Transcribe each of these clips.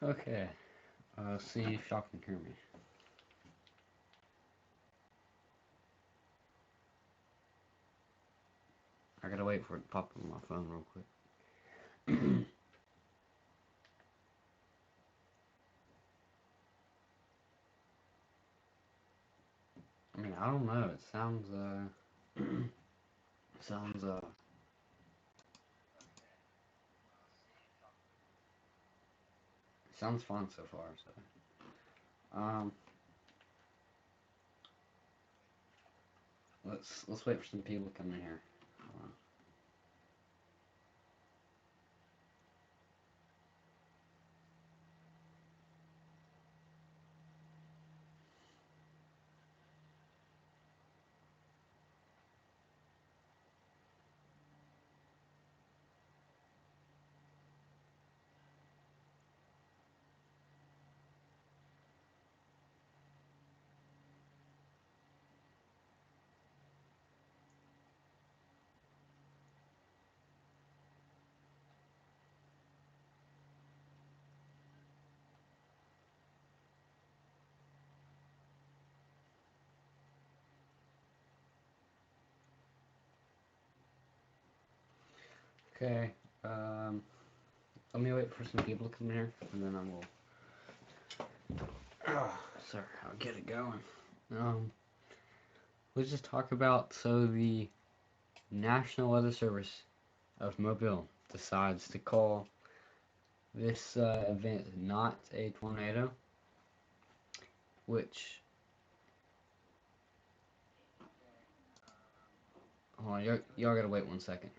Okay, see if y'all can hear me. I gotta wait for it to pop up on my phone real quick. I mean, I don't know. It sounds, sounds, sounds fun so far. Um, let's wait for some people to come in here. Okay, um, let me wait for some people to come in here, and then I will. Sorry, I'll get it going. Um, let's just talk about the National Weather Service of Mobile decides to call this event not a tornado, which, hold on, y'all gotta wait 1 second.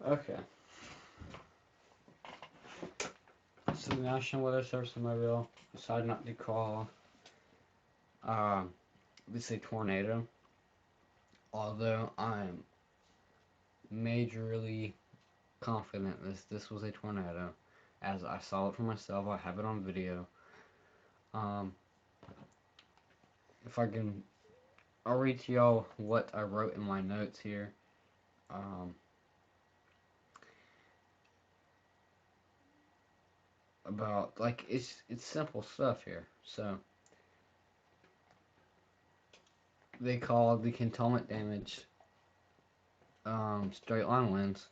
Okay. So the National Weather Service in Mobile decided not to call this a tornado, although I'm majorly confident this was a tornado, as I saw it for myself. I have it on video. Um, if I can, I'll read to y'all what I wrote in my notes here. Um, about like it's simple stuff here. So they called the cantonment damage straight line winds,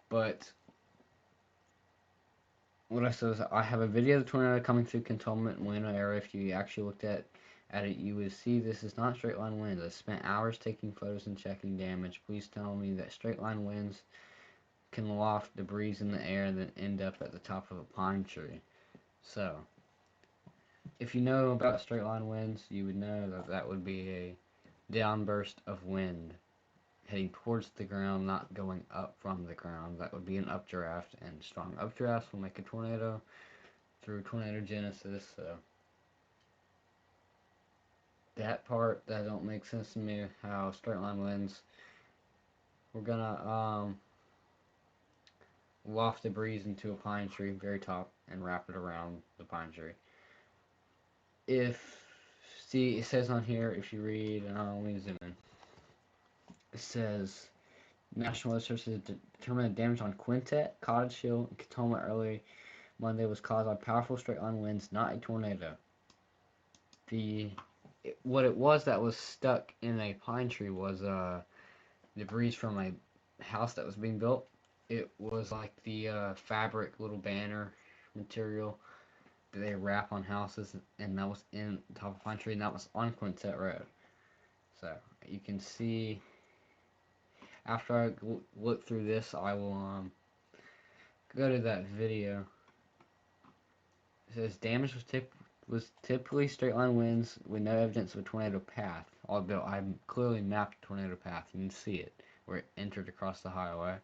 but what I said is I have a video of the tornado coming through cantonment wind area. If you actually looked at it, you would see this is not straight line winds. I spent hours taking photos and checking damage. Please tell me that straight line winds can loft debris in the air and then end up at the top of a pine tree. So, if you know about straight line winds, you would know that that would be a downburst of wind heading towards the ground, not going up from the ground. That would be an updraft, and strong updrafts will make a tornado through tornadogenesis. So that part that don't make sense to me, how straight line winds, we're gonna loft debris into a pine tree very top and wrap it around the pine tree. If see, it says on here, if you read, let me zoom in. It says National Weather Service determined damage on Quintet, Cottage Hill, and Katoma early Monday was caused by powerful straight line winds, not a tornado. What it was that was stuck in a pine tree was debris from a house that was being built. It was like the fabric little banner material that they wrap on houses, and that was in the top of a pine tree, and that was on Quintet Road. So you can see, after I look through this, I will go to that video. It says damage was typically straight line winds with no evidence of a tornado path. Although I clearly mapped a tornado path, you can see it where it entered across the highway.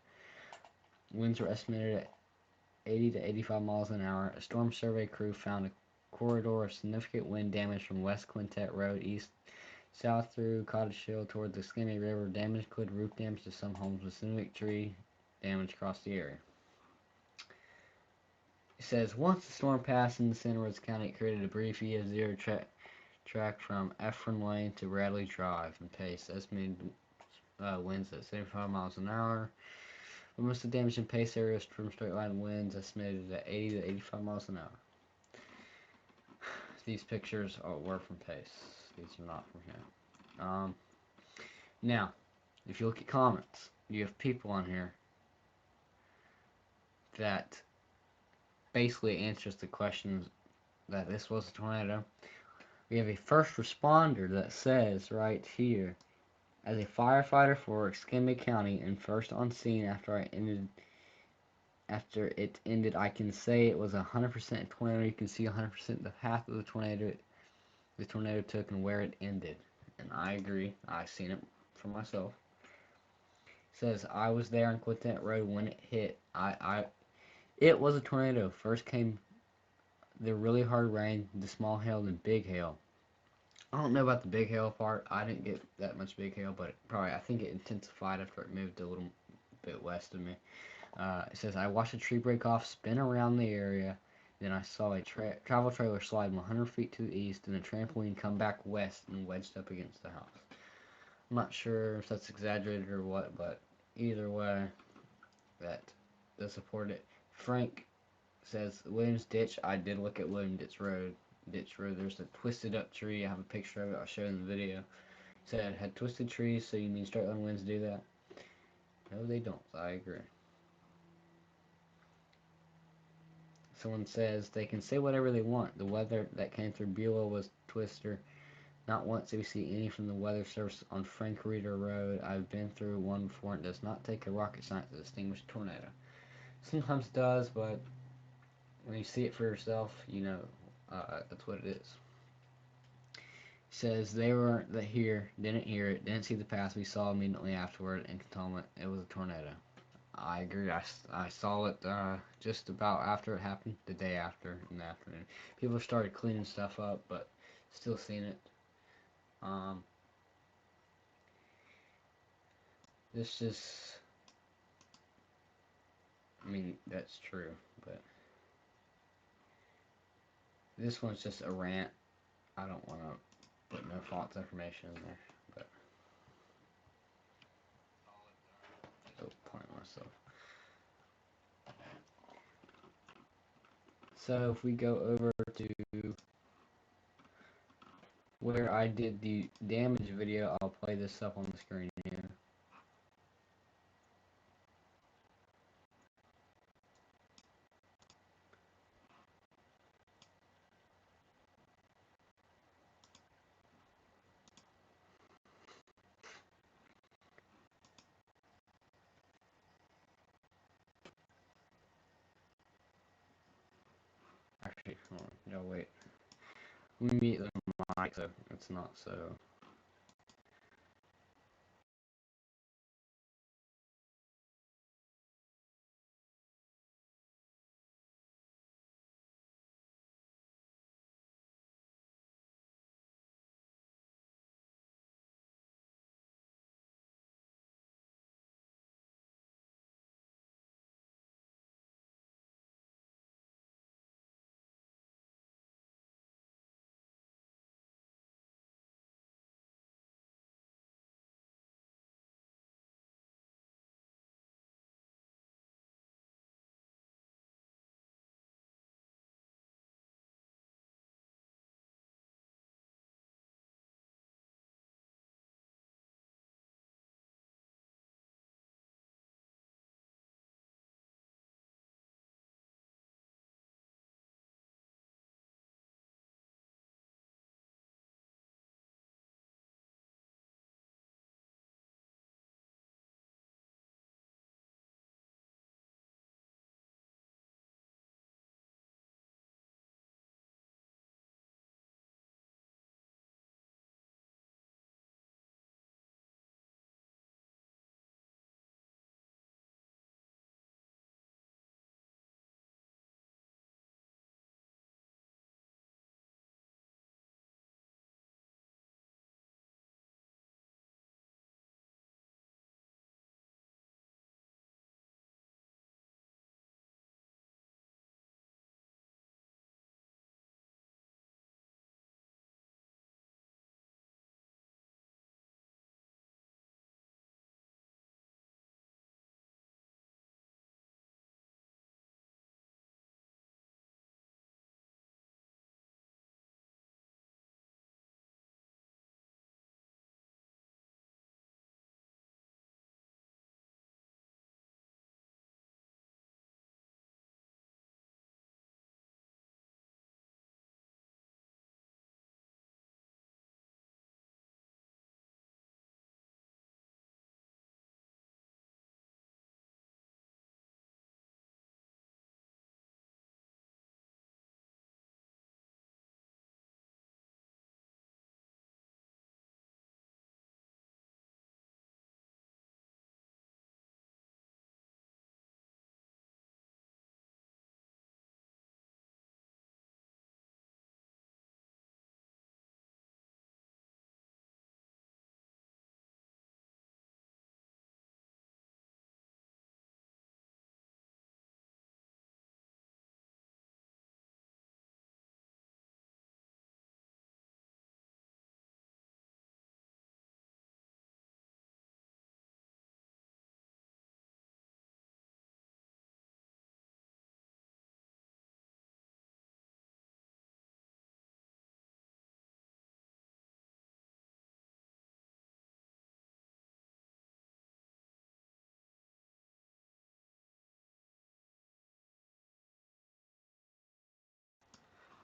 Winds were estimated at 80 to 85 miles an hour. A storm survey crew found a corridor of significant wind damage from West Quintet Road east south through Cottage Hill toward the Escambia River. Damage included roof damage to some homes with significant tree damage across the area. It says once the storm passed in the center of the county, it created a brief EF0 track from Ephraim Lane to Bradley Drive and pace. Estimated winds at 75 miles an hour. But most of the damage in pace areas from straight line winds estimated at 80 to 85 miles an hour. These pictures were from pace. These are not from here. Now, if you look at comments, you have people on here that basically answers the questions that this was a tornado. We have a first responder that says right here, as a firefighter for Escambia County and first on scene after it ended, I can say it was 100% tornado. You can see 100% the path of the tornado took and where it ended. And I agree. I've seen it for myself. It says I was there on Quintet Road when it hit. It was a tornado. First came the really hard rain, the small hail, and big hail. I don't know about the big hail part. I didn't get that much big hail, but I think it intensified after it moved a little bit west of me. It says, I watched a tree break off, spin around the area, then I saw a travel trailer slide 100 feet to the east, and a trampoline come back west and wedged up against the house. I'm not sure if that's exaggerated or what, but either way, that does support it. Frank says, Williams Ditch. I did look at Williams Ditch Road. There's a twisted up tree. I have a picture of it. I'll show you in the video. It said it had twisted trees, so you mean straight line winds do that? No, they don't. I agree. Someone says they can say whatever they want. The weather that came through Beulah was twister. Not once did we see any from the weather service on Frank Reeder Road. I've been through one before. It does not take a rocket science to distinguish a tornado. Sometimes it does, but when you see it for yourself, you know that's what it is. Says they weren't here, didn't hear it, didn't see the path. We saw immediately afterward in cantonment. It was a tornado. I agree. I saw it just about after it happened, the day after in the afternoon. People started cleaning stuff up, but still seeing it. Um, this just, I mean, that's true, but this one's just a rant. I don't want to put no false information in there, but still playing myself. So if we go over to where I did the damage video, I'll play this up on the screen here. Actually, hold on. No, wait. Let me mute the mic so it's not so.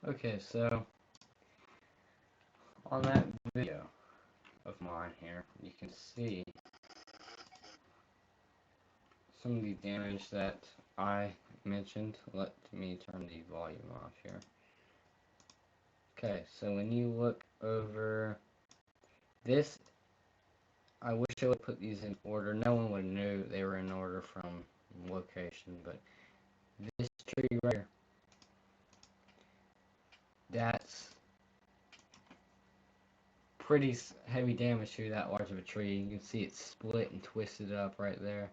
Okay, so on that video of mine here, you can see some of the damage that I mentioned. Let me turn the volume off here. Okay, so when you look over this, I wish I would put these in order. No one would know they were in order from location, but this tree right here, that's pretty heavy damage to that large of a tree. You can see it split and twisted up right there.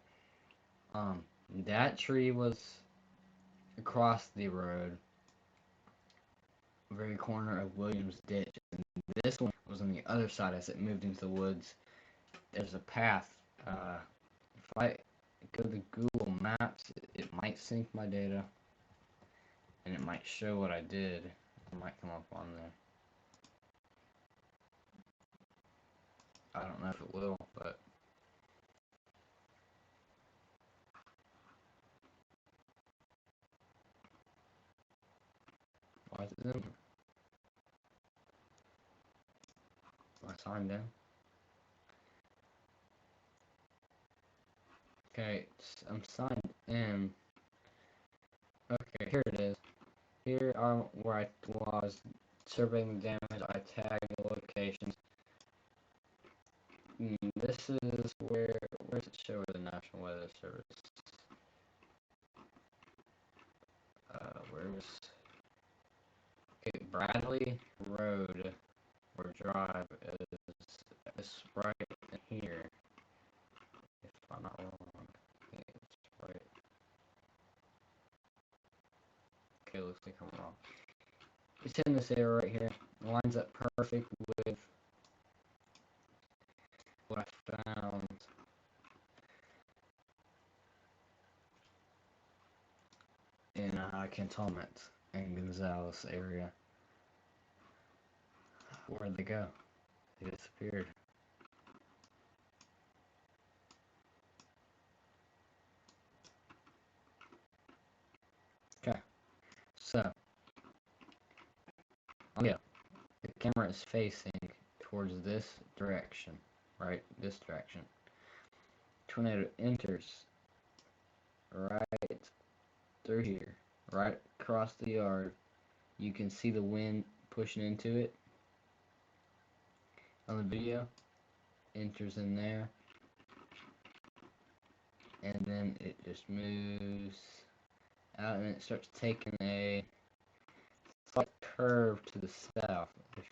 Um, that tree was across the road, very corner of Williams Ditch, and this one was on the other side as it moved into the woods. There's a path. If I go to Google Maps, it might sync my data, and it might show what I did. It might come up on there. I don't know if it will, but why is it zooming? I signed in. Okay, I'm signed in. Okay, here it is. Here are where I was surveying the damage. I tagged the locations. This is where does it show the National Weather Service? Where was, okay, Bradley Road or Drive is right in here. If I'm not wrong, I think it's right. Okay, looks like I'm wrong. It's in this area right here. It lines up perfect with what I found in Cantonment and Gonzales area. Where'd they go? They disappeared. Okay, so, oh yeah, the camera is facing towards this direction, right? This direction. Tornado enters right through here, right across the yard. You can see the wind pushing into it on the video. Enters in there, and then it just moves out, and it starts taking a slight curve to the south. It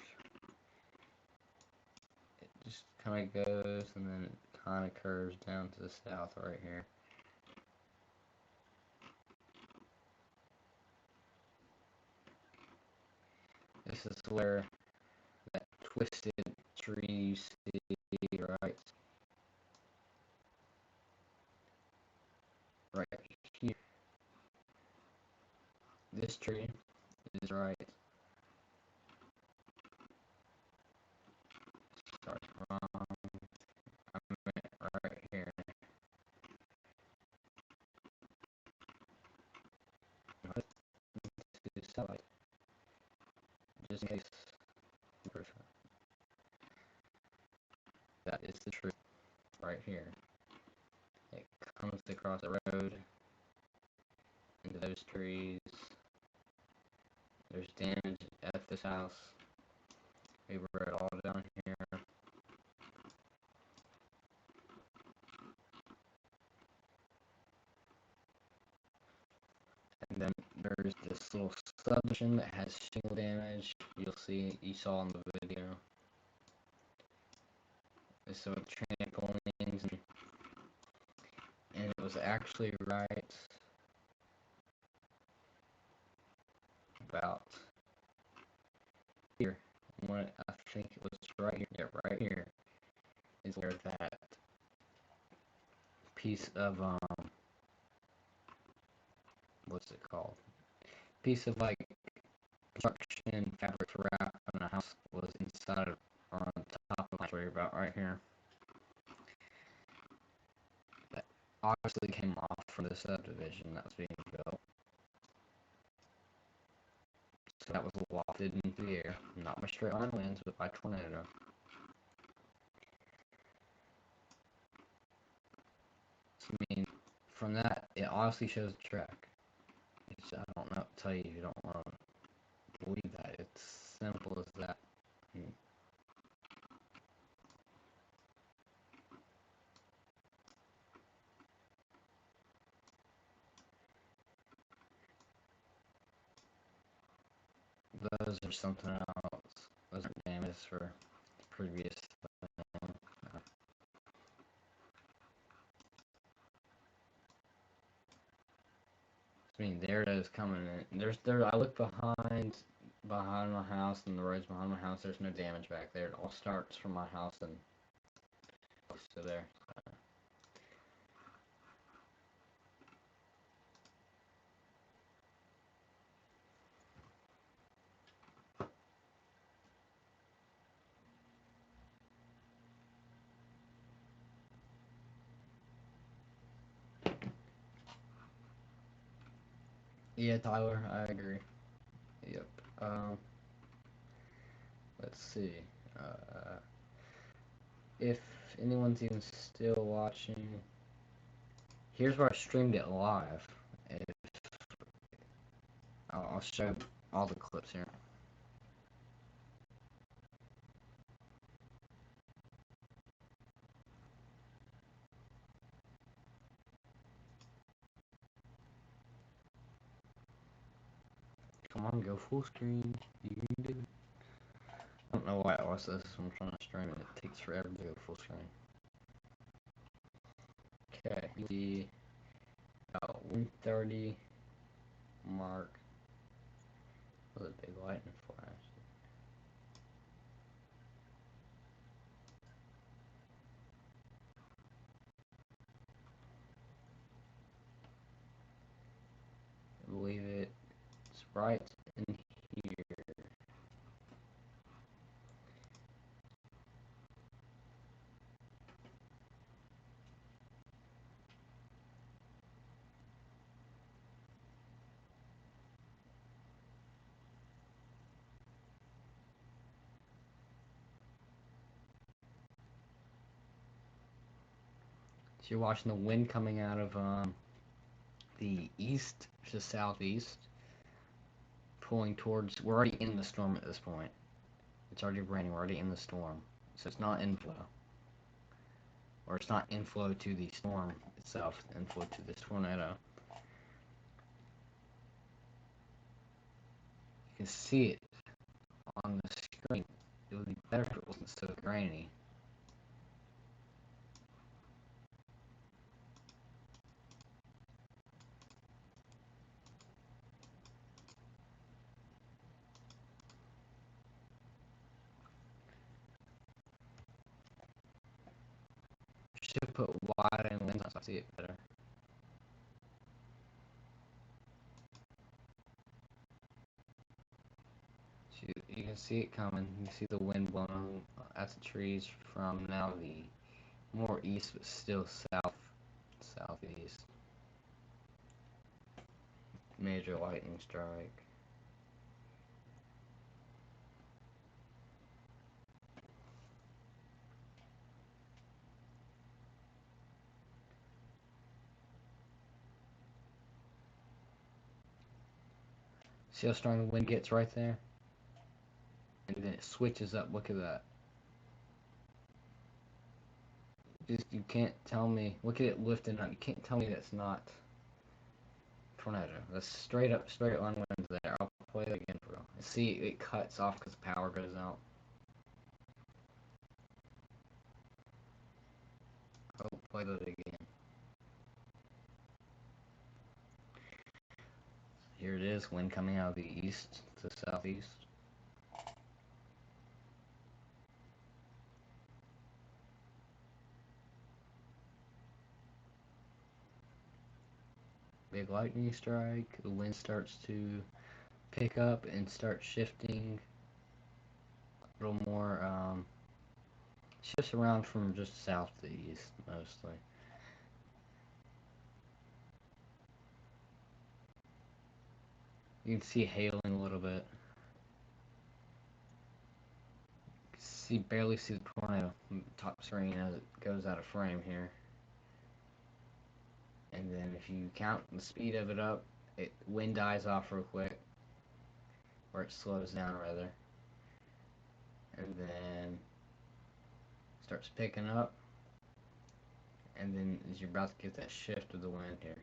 just kind of goes, and then it kind of curves down to the south right here. This is where that twisted tree you see right here. This tree is right. Start wrong. I meant right here. To the side, just in case. That is the tree right here. It comes across the road into those trees. There's damage at this house. We were all down here. And then there's this little subdivision that has shingle damage. You saw in the video. This is with trampolines, and it was actually right about here. What I think it was right here. Yeah, right here is where that piece of what's it called? Piece of like construction fabric wrap on the house was inside of, or on top of my tree, about right here. That obviously came off from the subdivision that was being built. So that was wafted into the air, not by straight line winds, but by tornado. So, I mean, from that, it honestly shows the track. I don't know what to tell you if you don't want to believe that. It's simple as that. those are something else. Those aren't damages for the previous thing. I mean, there it is coming in. I look behind my house and the roads behind my house. There's no damage back there. It all starts from my house and goes to there. Yeah, Tyler, I agree. Yep. Um, let's see. Uh, if anyone's even still watching, here's where I streamed it live. If, I'll show all the clips here. Come on, go full screen. You can do it. I don't know why it was this. I'm trying to stream it. It takes forever to go full screen. Okay, the about 1:30 mark. Was a big lightning flash. I believe it's right in here. So you're watching the wind coming out of the east to southeast, pulling towards. We're already in the storm at this point. It's already raining. We're already in the storm, so it's not inflow, or it's not inflow to the storm itself. Inflow to this tornado. You can see it on the screen. It would be better if it wasn't so grainy. Should put wide and winds so I see it better. So you can see it coming. You see the wind blowing at the trees from now the more east, but still southeast. Major lightning strike. See how strong the wind gets right there? And then it switches up. Look at that. Just you can't tell me. Look at it lifting up. You can't tell me that's not tornado. That's straight up, straight line winds there. I'll play it again for real. See, it cuts off because power goes out. I'll play that again. Here it is, wind coming out of the east to southeast. Big lightning strike. The wind starts to pick up and start shifting a little more. Shifts around from just south to east mostly. You can see hailing a little bit. Barely see the tornado top screen as it goes out of frame here. And then if you count the speed of it up, wind dies off real quick, or it slows down rather, and then starts picking up, and then as you're about to get that shift of the wind here,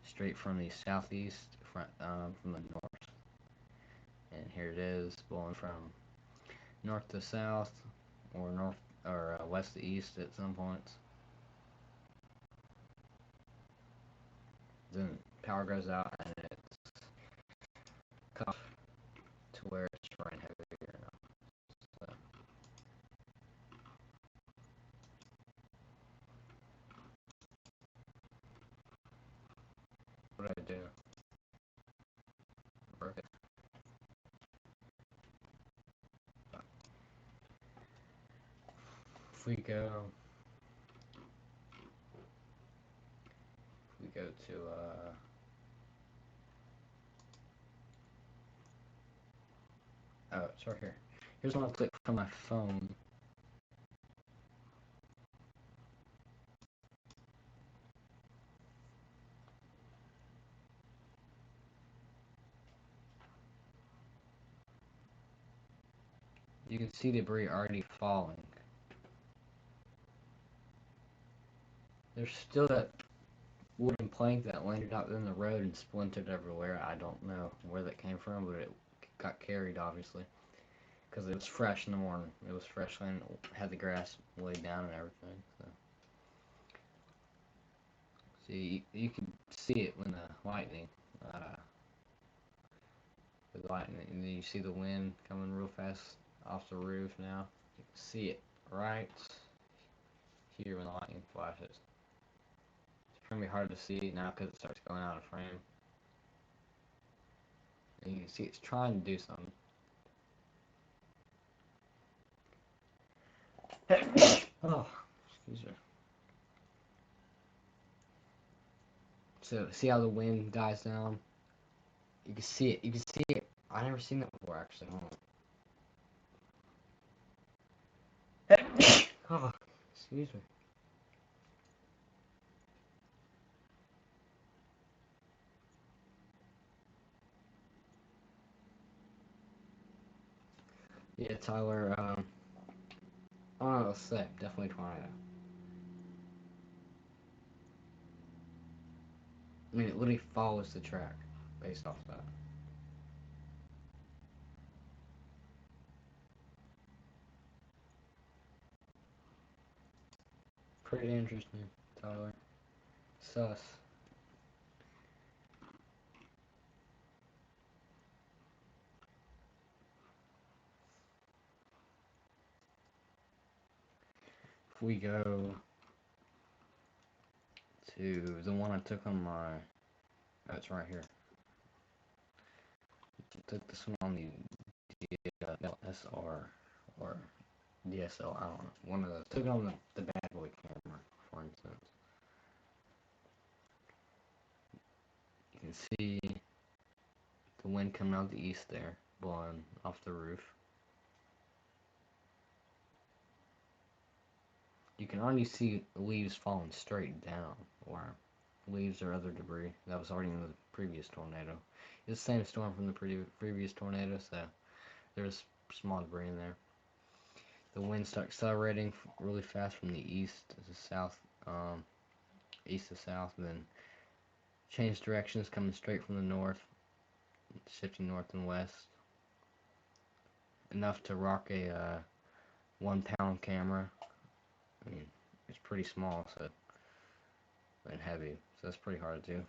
straight from the southeast, from the north. and here it is, blowing from north to south, or north or west to east at some points. Then power goes out, and it's cut off to where it's running heavier now. So, what do I do? Work it. If we go, to oh, it's right here. Here's one I'll click from my phone. You can see debris already falling. There's still that wooden plank that landed out in the road and splintered everywhere. I don't know where that came from, but it got carried, obviously, because it was fresh in the morning. It was fresh and had the grass laid down and everything. So, see, you can see it when the lightning, and then you see the wind coming real fast off the roof now. You can see it right here when the lightning flashes. It's gonna be hard to see now because it starts going out of frame. And you can see it's trying to do something. Oh, excuse me. So see how the wind dies down? You can see it. You can see it. I never seen that before, actually. Hold on. Oh, excuse me. Yeah, Tyler. I don't know what to say. Definitely tornado. I mean, it literally follows the track based off that. Pretty interesting, Tyler. Sus. If we go to the one I took on my, oh, it's right here. I took this one on the DSLR or DSL. I don't know. One of those. Took it on the bad boy camera, for instance. You can see the wind coming out the east there, blowing off the roof. You can already see leaves falling straight down, or leaves or other debris that was already in the previous tornado. It's the same storm from the previous tornado, so there's small debris in there. The wind starts accelerating really fast from the east to south, east to south, and then change directions coming straight from the north, shifting north and west. Enough to rock a 1 pound camera. I mean, it's pretty small, so and heavy, so that's pretty hard to do.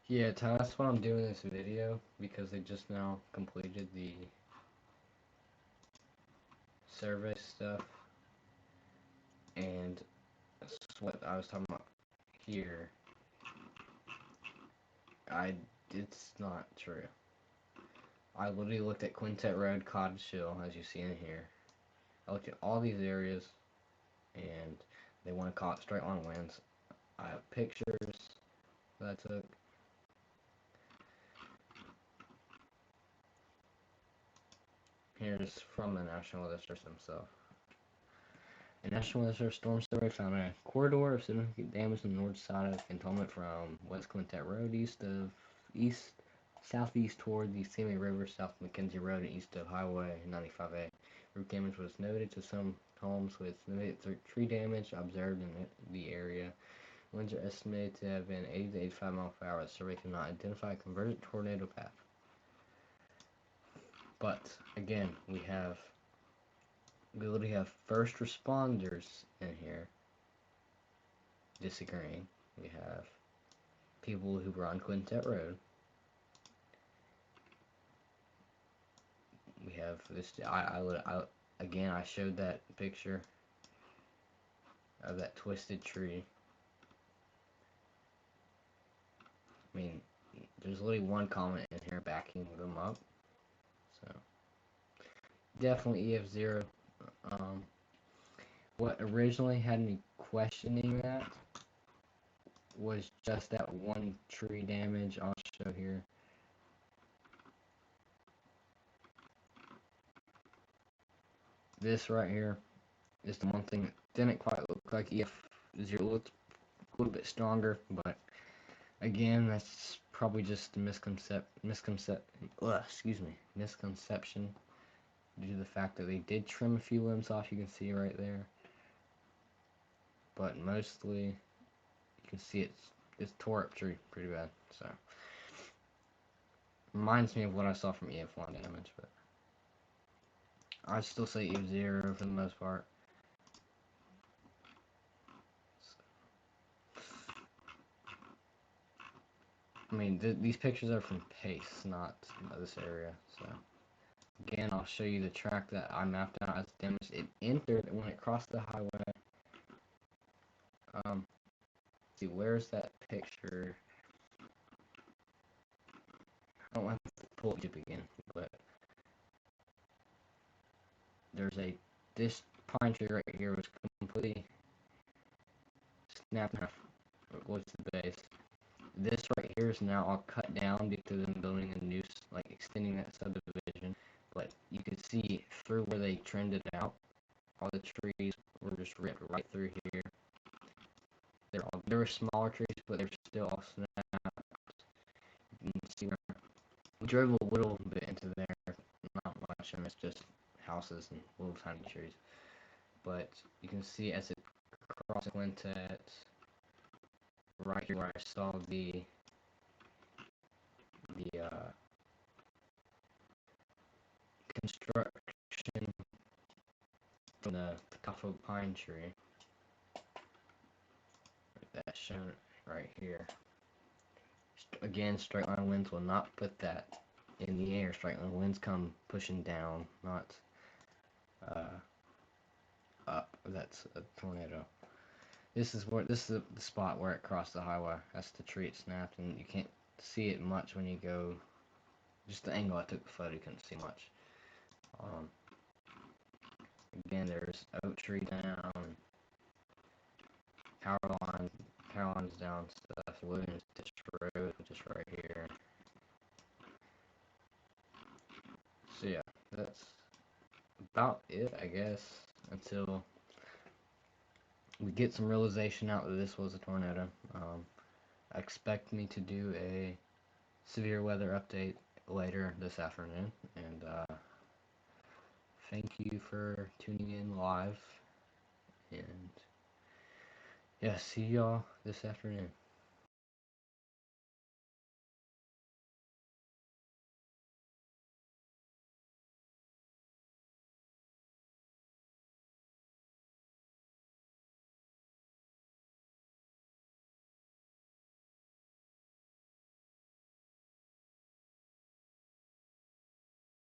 Yeah, Ty, that's why I'm doing this video, because they just now completed the survey stuff, and that's what I was talking about here. It's not true. I literally looked at Quintet Road, Cottage Hill, as you see in here. I looked at all these areas, and they want to call it straight line winds. I have pictures that I took. Here's from the National Weather Service himself. A National Weather Storm Survey found a corridor of significant damage on the north side of cantonment from West Quintet Road east southeast toward the Escambia River, south of Mackenzie Road, and east of Highway 95A. Roof damage was noted to some homes with limited tree damage observed in the area. Winds are estimated to have been 80 to 85 miles per hour. The survey could not identify a convergent tornado path. But again, we literally have first responders in here disagreeing. We have people who were on Quintet Road. We have this. Again, I showed that picture of that twisted tree. I mean, there's literally one comment in here backing them up. So definitely EF0. What originally had me questioning that was just that one tree damage. I'll show here. This right here is the one thing that didn't quite look like EF0. Looked a little bit stronger, but again, that's probably just a misconception due to the fact that they did trim a few limbs off. You can see right there, but mostly you can see it's tore up tree pretty bad. So reminds me of what I saw from EF1 damage, but I still say EF0 for the most part. I mean, these pictures are from Pace, not this area. So again, I'll show you the track that I mapped out as damaged. It entered when it crossed the highway. See, where's that picture? I don't have to pull it up again, but there's this pine tree right here was completely snapped in half. What's the base? This right here is now all cut down due to them building a new, like extending that subdivision. But you can see through where they trimmed it out, all the trees were just ripped right through here. There were smaller trees, but they're still all snapped. You can see where we drove a little bit into there, not much, and it's just houses and little tiny trees. But you can see as it crossed Quintet, right here where I saw the construction from the Tacafo pine tree. That's shown right here. Again, straight line winds will not put that in the air. Straight line winds come pushing down, not up. That's a tornado. This is the spot where it crossed the highway. That's the tree it snapped, and you can't see it much when you go. Just the angle I took the photo, you couldn't see much. Again, there's oak tree down, power lines down, stuff. Williams Ditch Road, just right here. So yeah, that's about it, I guess, until we get some realization out that this was a tornado. Expect me to do a severe weather update later this afternoon, and thank you for tuning in live, and yeah, see y'all this afternoon.